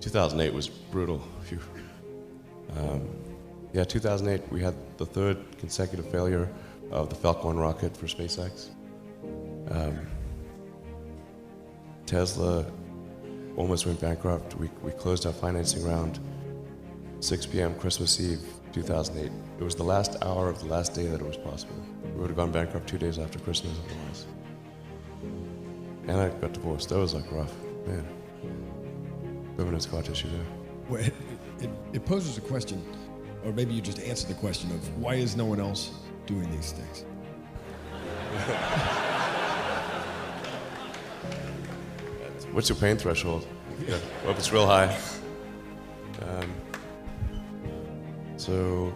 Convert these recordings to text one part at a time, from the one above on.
2008 was brutal. Phew. Yeah, 2008, we had the third consecutive failure of the Falcon 1 rocket for SpaceX. Tesla almost went bankrupt. We closed our financing round 6 p.m. Christmas Eve, 2008. It was the last hour of the last day that it was possible. We would have gone bankrupt 2 days after Christmas otherwise. And I got divorced. That was like rough, man. Living in scar tissue there. Well, it poses a question, or maybe you just answered the question of why is no one else doing these things? What's your pain threshold? Yeah. Well, if it's real high. So,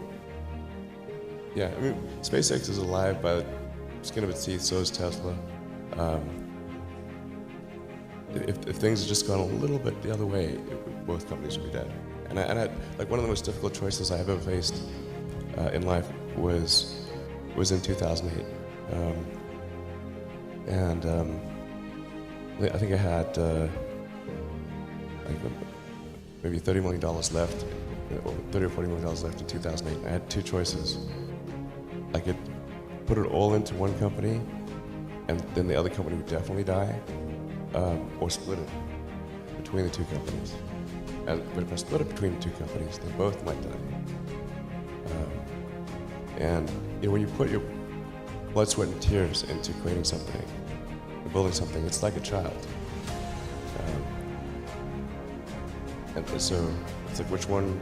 yeah, I mean, SpaceX is alive by the skin of its teeth, so is Tesla. If things had just gone a little bit the other way, both companies would be dead. And I, like one of the most difficult choices I have ever faced in life was in 2008. I think I had like maybe $30 million left, or $30 or $40 million left in 2008. I had two choices. I could put it all into one company, and then the other company would definitely die, or split it between the two companies. But if I split it between the two companies, they both might die. And you know, when you put your blood, sweat, and tears into creating something, or building something, it's like a child. And so it's like, which one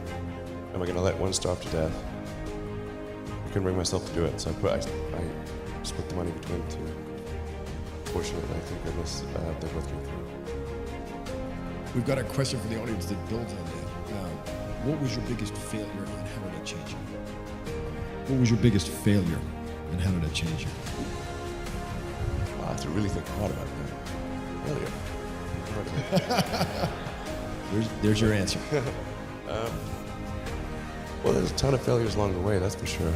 am I going to let one starve to death? I couldn't bring myself to do it, so I split the money between the two. Fortunately, thank goodness, they both came through. We've got a question for the audience that builds on that. What was your biggest failure and how did it change you? What was your biggest failure and how did it change you? Wow, I have to really think hard about that. Failure. There's your answer. Well, there's a ton of failures along the way, that's for sure.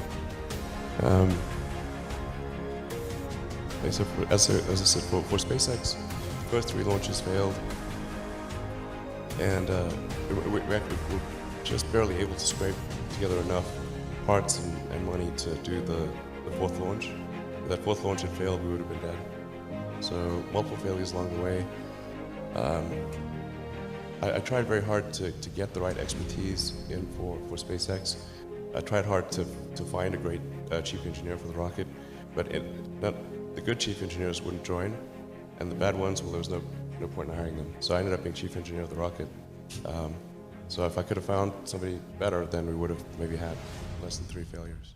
So as I said, for SpaceX, the first 3 launches failed. And we were just barely able to scrape together enough parts and money to do the 4th launch. If that 4th launch had failed, we would have been dead. So multiple failures along the way. I tried very hard to get the right expertise in for SpaceX. I tried hard to find a great chief engineer for the rocket, but the good chief engineers wouldn't join, and the bad ones, well, there was no point in hiring them. So I ended up being chief engineer of the rocket. So if I could have found somebody better, then we would have maybe had less than 3 failures.